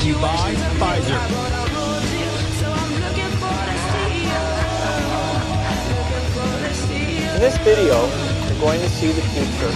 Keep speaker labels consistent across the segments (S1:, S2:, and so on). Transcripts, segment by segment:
S1: to you by Pfizer.
S2: In this video, you're going to see the future.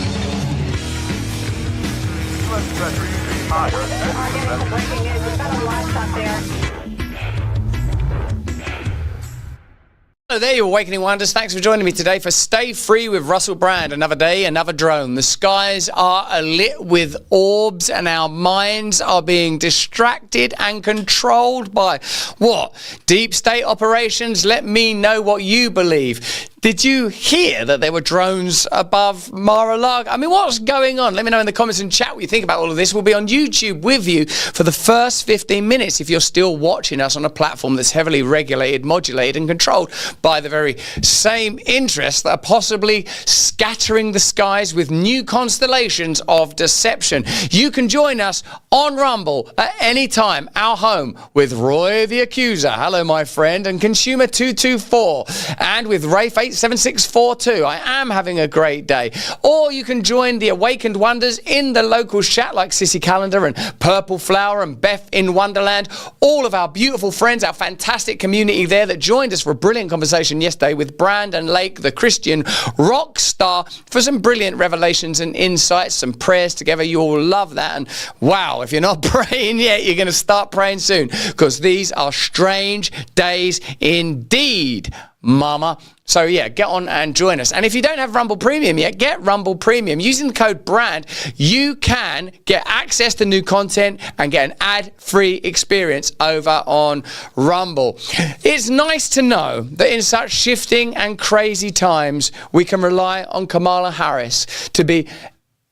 S3: Hello there, you Awakening Wonders. Thanks for joining me today for Stay Free with Russell Brand. Another day, another drone. The skies are alit with orbs and our minds are being distracted and controlled by what? Deep state operations? Let me know what you believe. Did you hear that there were drones above Mar-a-Lago? I mean, what's going on? Let me know in the comments and chat what you think about all of this. We'll be on YouTube with you for the first 15 minutes if you're still watching us on a platform that's heavily regulated, modulated and controlled by the very same interests that are possibly scattering the skies with new constellations of deception. You can join us on Rumble at any time, our home, with Roy the Accuser. Hello, my friend. And Consumer 224. And with Rafe 87642. I am having a great day. Or you can join the Awakened Wonders in the local chat like Sissy Calendar and Purple Flower and Beth in Wonderland. All of our beautiful friends, our fantastic community there that joined us for a brilliant conversation yesterday with Brandon Lake, the Christian rock star, for some brilliant revelations and insights, some prayers together. You all love that. And wow, if you're not praying yet, you're going to start praying soon, because these are strange days indeed, mama. So yeah, get on and join us. And if you don't have Rumble Premium yet, get Rumble Premium. Using the code BRAND, you can get access to new content and get an ad-free experience over on Rumble. It's nice to know that in such shifting and crazy times, we can rely on Kamala Harris to be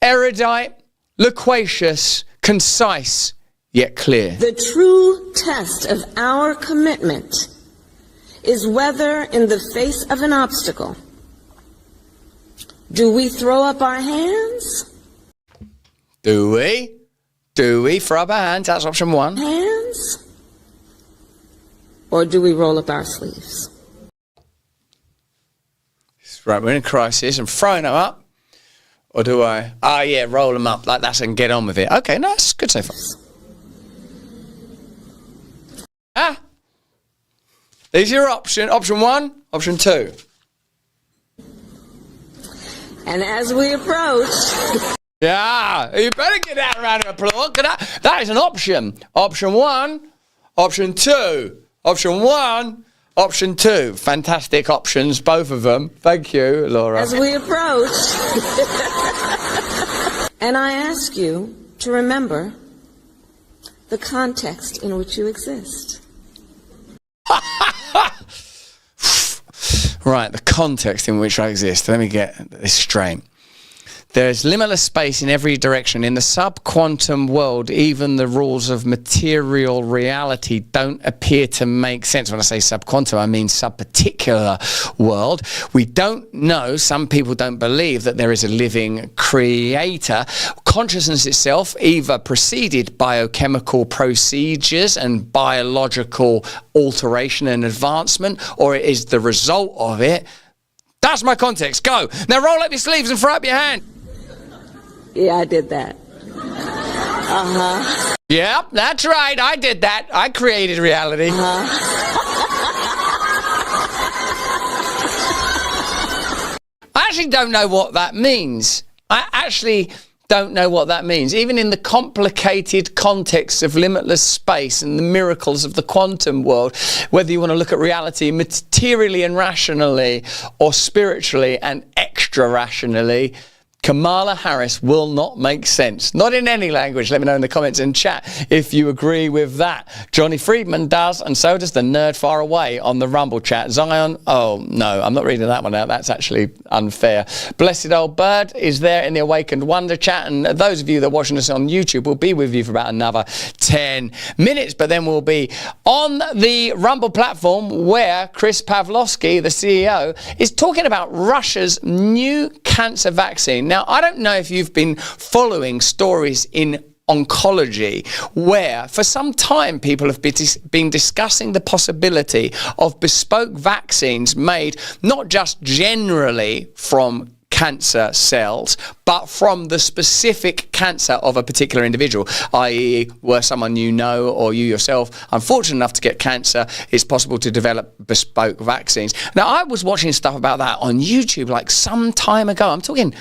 S3: erudite, loquacious, concise, yet clear.
S4: The true test of our commitment is whether, in the face of an obstacle, do we throw up our hands?
S3: Do we? Do we throw up our hands? That's option one.
S4: Hands? Or do we roll up our sleeves?
S3: Right, we're in a crisis. I'm throwing them up. Or do I? Ah, yeah, roll them up like that and get on with it. Okay, no, that's good so far. Ah. These are your option. Option one, option two.
S4: And as we approach...
S3: Yeah, you better get that round of applause. That is an option. Option one, option two. Option one, option two. Fantastic options, both of them. Thank you, Laura.
S4: As we approach... And I ask you to remember the context in which you exist.
S3: Right, the context in which I exist. Let me get this straight. There is limitless space in every direction. In the sub-quantum world, even the rules of material reality don't appear to make sense. When I say sub-quantum, I mean sub-particular world. We don't know, some people don't believe that there is a living creator. Consciousness itself either preceded biochemical procedures and biological alteration and advancement, or it is the result of it. That's my context. Go. Now roll up your sleeves and throw up your hand.
S4: Yeah, I did that. Uh-huh.
S3: Yep, that's right. I did that. I created reality. I actually don't know what that means. I actually don't know what that means. Even in the complicated context of limitless space and the miracles of the quantum world, whether you want to look at reality materially and rationally or spiritually and extra rationally, Kamala Harris will not make sense. Not in any language. Let me know in the comments and chat if you agree with that. Johnny Friedman does, and so does the nerd far away on the Rumble chat. Zion, oh no, I'm not reading that one out. That's actually unfair. Blessed Old Bird is there in the Awakened Wonder chat, and those of you that are watching us on YouTube will be with you for about another 10 minutes, but then we'll be on the Rumble platform where Chris Pavlovsky, the CEO, is talking about Russia's new cancer vaccine. Now, I don't know if you've been following stories in oncology, where for some time people have been discussing the possibility of bespoke vaccines made not just generally from cancer cells, but from the specific cancer of a particular individual, i.e. were someone you know or you yourself unfortunate enough to get cancer, it's possible to develop bespoke vaccines. Now, I was watching stuff about that on YouTube like some time ago. I'm talking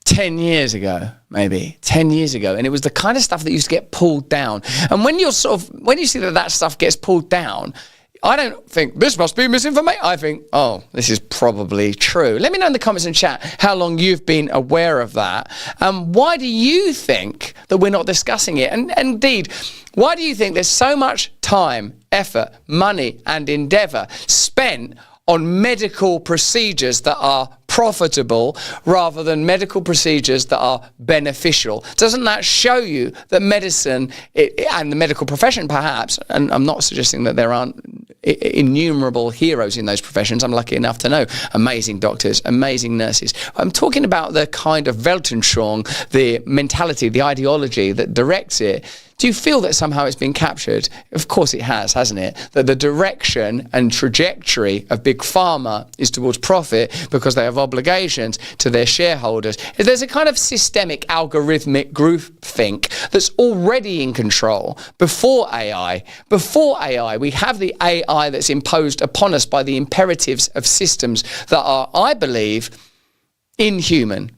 S3: 10 years ago, maybe 10 years ago. And it was the kind of stuff that used to get pulled down. And when you see that stuff gets pulled down, I don't think this must be misinformation. I think, oh, this is probably true. Let me know in the comments and chat how long you've been aware of that. Why do you think that we're not discussing it? And indeed, why do you think there's so much time, effort, money, and endeavor spent on medical procedures that are profitable rather than medical procedures that are beneficial? Doesn't that show you that medicine and the medical profession perhaps, and I'm not suggesting that there aren't innumerable heroes in those professions, I'm lucky enough to know amazing doctors, amazing nurses. I'm talking about the kind of Weltanschauung, the mentality, the ideology that directs it. Do you feel that somehow it's been captured? Of course it has, hasn't it? That the direction and trajectory of Big Pharma is towards profit because they have obligations to their shareholders. There's a kind of systemic algorithmic groupthink that's already in control before AI. Before AI, we have the AI that's imposed upon us by the imperatives of systems that are, I believe, inhuman.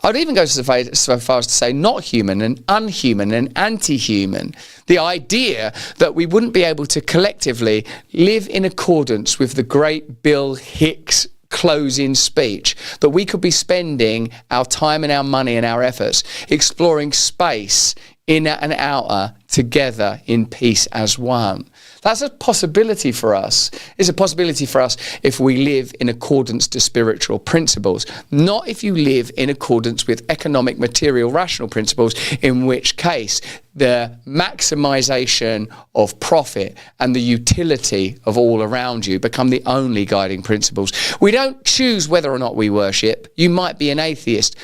S3: I'd even go so far as to say not human and unhuman and anti-human. The idea that we wouldn't be able to collectively live in accordance with the great Bill Hicks closing speech, that we could be spending our time and our money and our efforts exploring space, inner and outer, together in peace as one. That's a possibility for us. It's a possibility for us if we live in accordance to spiritual principles, not if you live in accordance with economic, material, rational principles, in which case the maximization of profit and the utility of all around you become the only guiding principles. We don't choose whether or not we worship. You might be an atheist.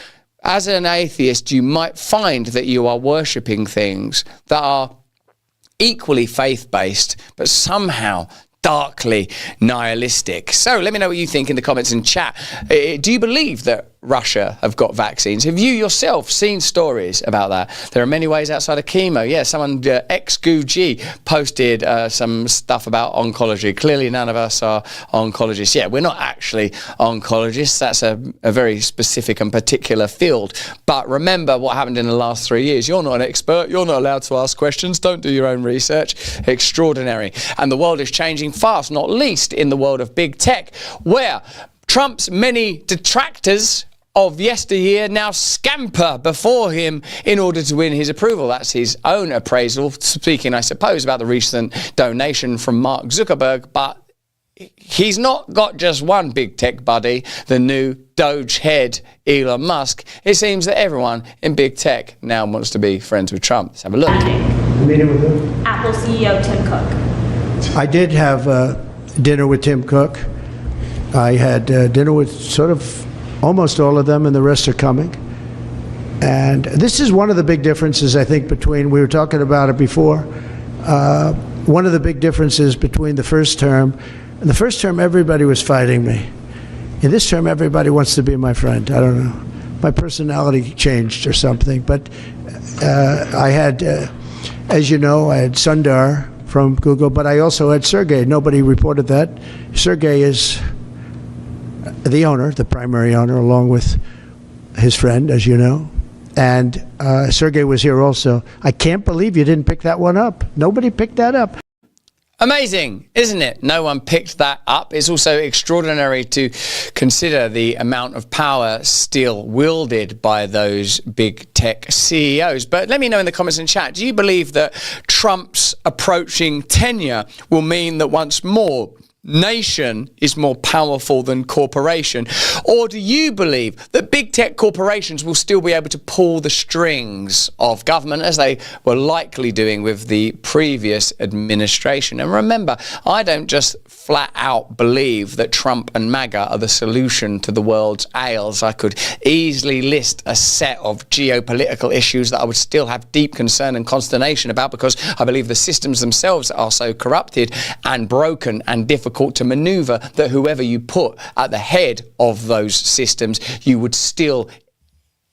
S3: As an atheist, you might find that you are worshipping things that are equally faith-based, but somehow darkly nihilistic. So let me know what you think in the comments and chat. Do you believe that Russia have got vaccines? Have you yourself seen stories about that? There are many ways outside of chemo. Yeah, someone, XGooG, posted some stuff about oncology. Clearly none of us are oncologists. Yeah, we're not actually oncologists. That's a very specific and particular field. But remember what happened in the last 3 years. You're not an expert. You're not allowed to ask questions. Don't do your own research. Extraordinary. And the world is changing fast, not least in the world of big tech, where Trump's many detractors of yesteryear now scamper before him in order to win his approval. That's his own appraisal, speaking, I suppose, about the recent donation from Mark Zuckerberg. But he's not got just one big tech buddy, the new Doge head, Elon Musk. It seems that everyone in big tech now wants to be friends with Trump. Let's have a look.
S1: Apple CEO Tim Cook.
S5: I did have dinner with Tim Cook. I had dinner with sort of almost all of them, and the rest are coming. And this is one of the big differences, I think, between, we were talking about it before, one of the big differences between the first term. In the first term, everybody was fighting me. In this term, everybody wants to be my friend. I don't know. My personality changed or something. But I had, as you know, I had Sundar from Google, but I also had Sergey. Nobody reported that. Sergey is the owner, the primary owner, along with his friend, as you know. And Sergey was here also. I can't believe you didn't pick that one up. Nobody picked that up.
S3: Amazing, isn't it? No one picked that up. It's also extraordinary to consider the amount of power still wielded by those big tech CEOs. But let me know in the comments and chat, do you believe that Trump's approaching tenure will mean that once more nation is more powerful than corporation? Or do you believe that big tech corporations will still be able to pull the strings of government as they were likely doing with the previous administration? And remember, I don't just flat out believe that Trump and MAGA are the solution to the world's ails. I could easily list a set of geopolitical issues that I would still have deep concern and consternation about, because I believe the systems themselves are so corrupted and broken and difficult difficult to maneuver that whoever you put at the head of those systems, you would still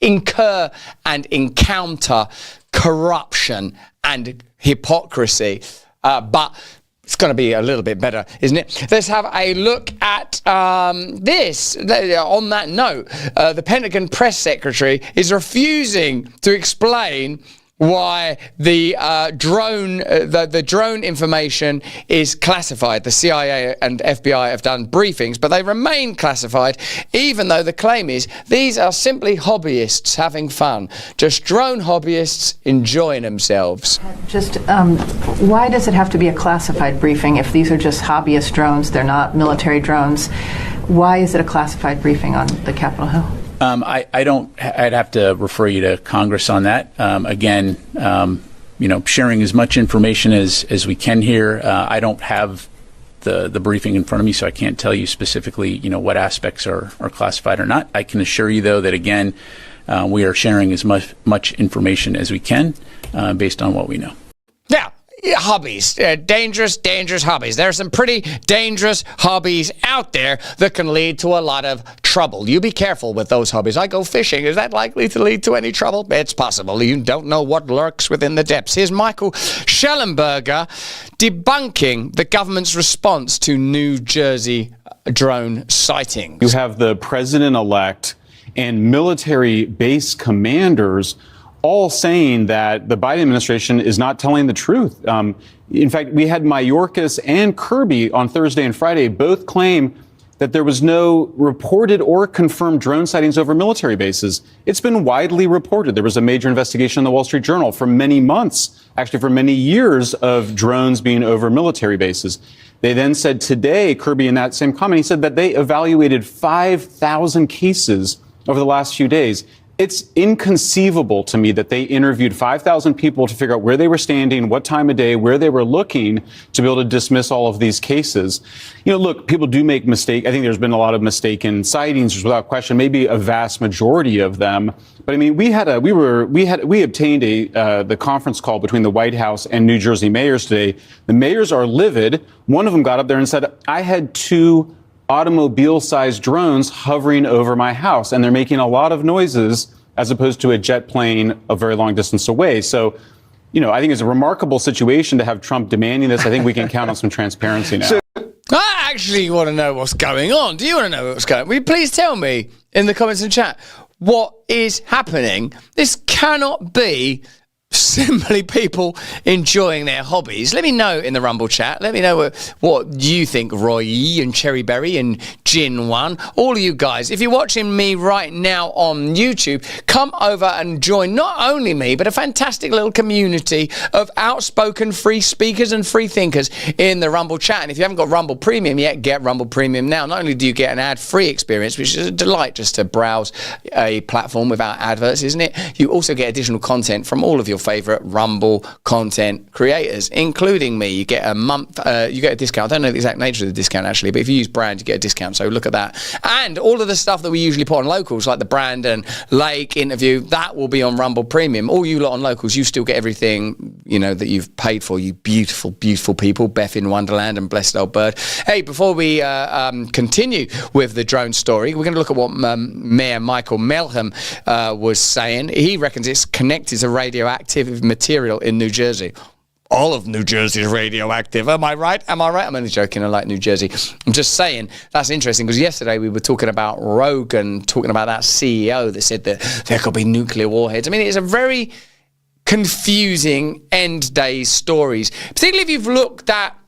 S3: incur and encounter corruption and hypocrisy. But it's going to be a little bit better, isn't it? Let's have a look at this. On that note, the Pentagon press secretary is refusing to explain why the drone information is classified. The CIA and FBI have done briefings, but they remain classified, even though the claim is these are simply hobbyists having fun. Just drone hobbyists enjoying themselves.
S6: Just why does it have to be a classified briefing if these are just hobbyist drones, they're not military drones? Why is it a classified briefing on the Capitol Hill?
S7: I'd have to refer you to Congress on that. Again, sharing as much information as we can here. I don't have the briefing in front of me, so I can't tell you specifically, what aspects are classified or not. I can assure you, though, that, again, we are sharing as much information as we can based on what we know.
S3: Yeah, hobbies, dangerous hobbies. There are some pretty dangerous hobbies out there that can lead to a lot of trouble. You be careful with those hobbies. I go fishing. Is that likely to lead to any trouble? It's possible. You don't know what lurks within the depths. Here's Michael Schellenberger debunking the government's response to New Jersey drone sightings.
S8: You have the president-elect and military base commanders all saying that the Biden administration is not telling the truth. In fact, we had Mayorkas and Kirby on Thursday and Friday both claim that there was no reported or confirmed drone sightings over military bases. It's been widely reported. There was a major investigation in the Wall Street Journal for many months, actually for many years, of drones being over military bases. They then said today, Kirby in that same comment, he said that they evaluated 5,000 cases over the last few days. It's inconceivable to me that they interviewed 5,000 people to figure out where they were standing, what time of day, where they were looking, to be able to dismiss all of these cases. Look, people do make mistakes. I think there's been a lot of mistaken sightings, without question, maybe a vast majority of them. But I mean, we obtained the conference call between the White House and New Jersey mayors today. The mayors are livid. One of them got up there and said, I had 2 automobile-sized drones hovering over my house, and they're making a lot of noises as opposed to a jet plane a very long distance away. So, I think it's a remarkable situation to have Trump demanding this. I think we can count on some transparency now.
S3: I actually want to know what's going on. Do you want to know what's going on? Will you please tell me in the comments and chat what is happening? This cannot be simply people enjoying their hobbies. Let me know in the Rumble chat. Let me know what you think, Roy and Cherryberry and Gin One. All of you guys, if you're watching me right now on YouTube, come over and join not only me, but a fantastic little community of outspoken free speakers and free thinkers in the Rumble chat. And if you haven't got Rumble Premium yet, get Rumble Premium now. Not only do you get an ad-free experience, which is a delight just to browse a platform without adverts, isn't it? You also get additional content from all of your favorite Rumble content creators, including me. You get a month, you get a discount. I don't know the exact nature of the discount actually, but if you use brand, you get a discount. So look at that. And all of the stuff that we usually put on locals, like the Brandon Lake interview, that will be on Rumble Premium. All you lot on locals, you still get everything, that you've paid for, you beautiful, beautiful people. Beth in Wonderland and Blessed Old Bird. Hey, before we continue with the drone story, we're going to look at what Mayor Michael Melham was saying. He reckons it's connected to radioactive material in New Jersey. All of New Jersey is radioactive. Am I right? I'm only joking. I like New Jersey. I'm just saying that's interesting because yesterday we were talking about Rogan, talking about that CEO that said that there could be nuclear warheads. I mean, it's a very confusing end days stories, particularly if you've looked at.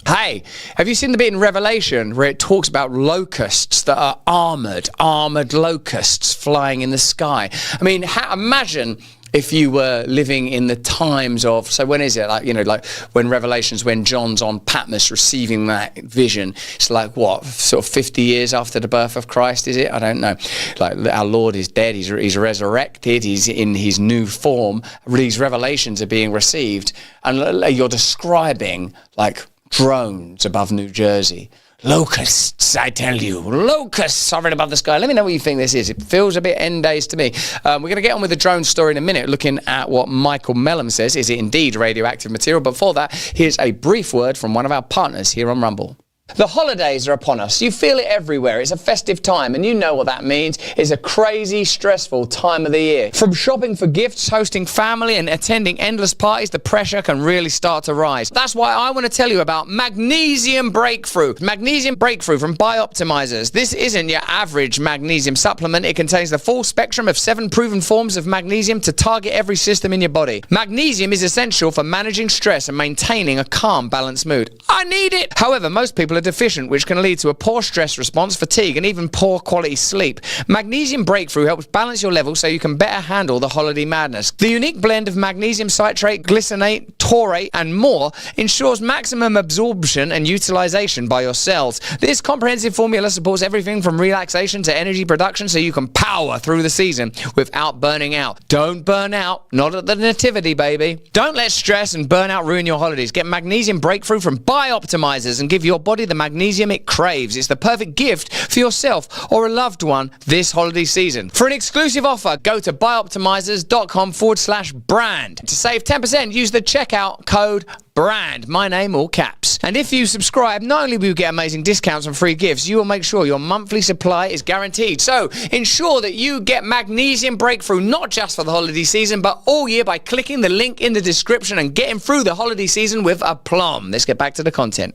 S3: Hey, have you seen the bit in Revelation where it talks about locusts that are armored locusts flying in the sky? I mean, imagine if you were living in the times of, so when is it? Like when Revelation's, when John's on Patmos receiving that vision, it's like what, sort of 50 years after the birth of Christ, is it? I don't know. Like our Lord is dead, he's resurrected, he's in his new form. These revelations are being received, and you're describing like drones above New Jersey. Locusts, I tell you. Locusts hovering above the sky. Let me know what you think this is. It feels a bit end days to me. We're going to get on with the drone story in a minute, looking at what Michael Melham says. Is it indeed radioactive material? But before that, here's a brief word from one of our partners here on Rumble. The holidays are upon us. You feel it everywhere. It's a festive time, and you know what that means. It's a crazy, stressful time of the year. From shopping for gifts, hosting family, and attending endless parties, the pressure can really start to rise. That's why I want to tell you about Magnesium Breakthrough. Magnesium Breakthrough from Bioptimizers. This isn't your average magnesium supplement. It contains the full spectrum of 7 proven forms of magnesium to target every system in your body. Magnesium is essential for managing stress and maintaining a calm, balanced mood. I need it! However, most people are deficient, which can lead to a poor stress response, fatigue, and even poor quality sleep. Magnesium Breakthrough helps balance your levels so you can better handle the holiday madness. The unique blend of magnesium citrate, glycinate, taurate, and more ensures maximum absorption and utilization by your cells. This comprehensive formula supports everything from relaxation to energy production so you can power through the season without burning out. Don't burn out. Not at the nativity, baby. Don't let stress and burnout ruin your holidays. Get Magnesium Breakthrough from Bioptimizers and give your body the magnesium it craves. It's the perfect gift for yourself or a loved one this holiday season. For an exclusive offer, go to bioptimizers.com/brand. To save 10%, use the checkout code BRAND, my name, all caps. And if you subscribe, not only will you get amazing discounts and free gifts, you will make sure your monthly supply is guaranteed. So ensure that you get Magnesium Breakthrough not just for the holiday season, but all year by clicking the link in the description and getting through the holiday season with aplomb. Let's get back to the content.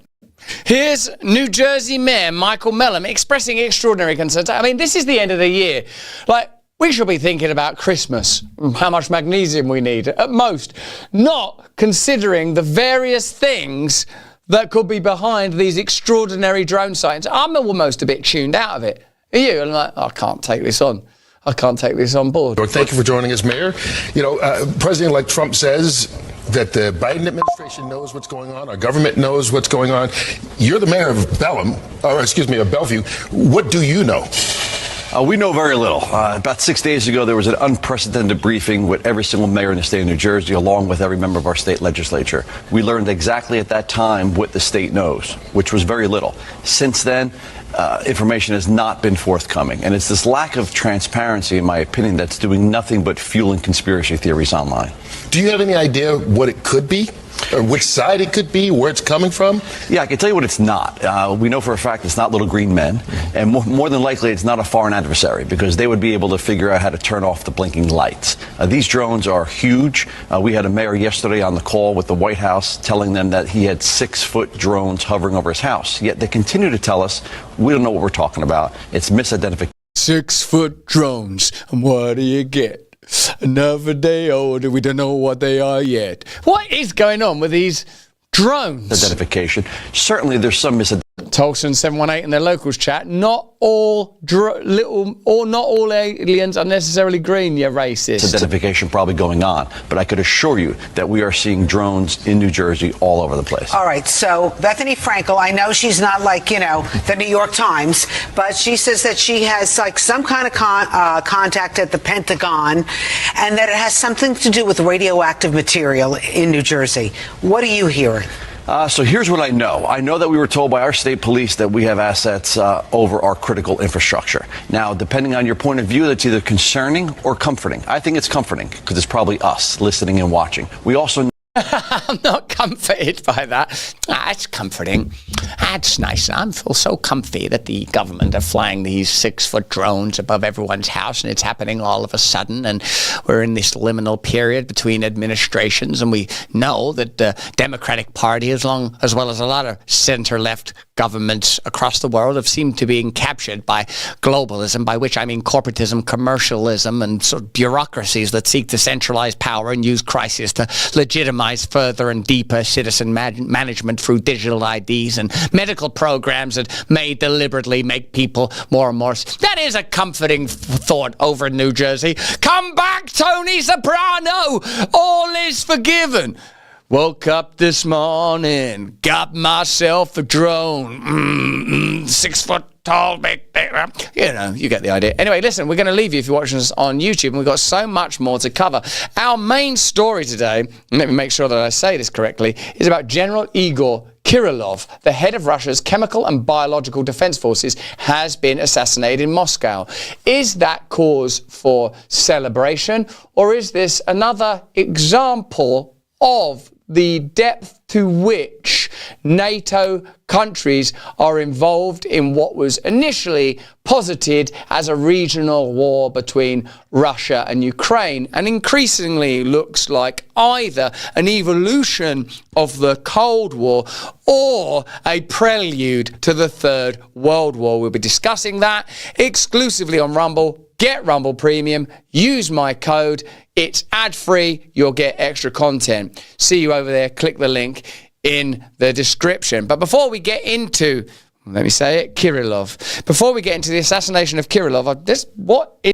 S3: Here's New Jersey Mayor Michael Mellon expressing extraordinary concerns. I mean, this is the end of the year. We should be thinking about Christmas, how much magnesium we need, at most, not considering the various things that could be behind these extraordinary drone sightings. I'm almost a bit tuned out of it. Are you? I'm like, I can't take this on. I can't take this on board.
S9: Thank you for joining us, Mayor. You know, President-elect Trump says that the Biden administration knows what's going on. Our government knows what's going on. You're the mayor of Bellevue. What do you know?
S10: We know very little. About 6 days ago, there was an unprecedented briefing with every single mayor in the state of New Jersey, along with every member of our state legislature. We learned exactly at that time what the state knows, which was very little. Since then, information has not been forthcoming. And it's this lack of transparency, in my opinion, that's doing nothing but fueling conspiracy theories online.
S9: Do you have any idea what it could be? Or which side it could be, where it's coming from?
S10: Yeah, I can tell you what it's not. We know for a fact it's not little green men. And more than likely, it's not a foreign adversary, because they would be able to figure out how to turn off the blinking lights. These drones are huge. We had a mayor yesterday on the call with the White House telling them that he had 6-foot drones hovering over his house. Yet they continue to tell us, we don't know what we're talking about. It's misidentification.
S3: 6-foot drones, and what do you get? Another day older, we don't know what they are yet. What is going on with these drones?
S10: Identification. Certainly there's some misidentification.
S3: Tolson 718 in their locals chat. Not all not all aliens are necessarily green, you racist.
S10: Identification probably going on, but I could assure you that we are seeing drones in New Jersey all over the place.
S11: All right, so Bethany Frankel, I know she's not like, the New York Times, but she says that she has like some kind of contact at the Pentagon, and that it has something to do with radioactive material in New Jersey. What are you hearing?
S10: So here's what I know. I know that we were told by our state police that we have assets over our critical infrastructure. Now, depending on your point of view, that's either concerning or comforting. I think it's comforting because it's probably us listening and watching. We also know
S3: I'm not comforted by that. That's comforting. That's nice. I feel so comfy that the government are flying these 6-foot drones above everyone's house, and it's happening all of a sudden, and we're in this liminal period between administrations, and we know that the Democratic Party, as well as a lot of center-left governments across the world, have seemed to be captured by globalism, by which I mean corporatism, commercialism, and sort of bureaucracies that seek to centralize power and use crisis to legitimize further and deeper citizen management through digital IDs and medical programs that may deliberately make people more and more. That is a comforting thought over in New Jersey. Come back, Tony Soprano! All is forgiven. Woke up this morning, got myself a drone, 6 foot tall, big, you get the idea. Anyway, listen, we're going to leave you if you're watching us on YouTube, and we've got so much more to cover. Our main story today, and let me make sure that I say this correctly, is about General Igor Krylov, the head of Russia's chemical and biological defense forces, has been assassinated in Moscow. Is that cause for celebration, or is this another example of the depth to which NATO countries are involved in what was initially posited as a regional war between Russia and Ukraine, and increasingly looks like either an evolution of the Cold War or a prelude to the Third World War. We'll be discussing that exclusively on Rumble. Get Rumble Premium, use my code, it's ad-free, you'll get extra content. See you over there, click the link in the description. But before we get into, let me say it, Krylov, before we get into the assassination of Krylov, what is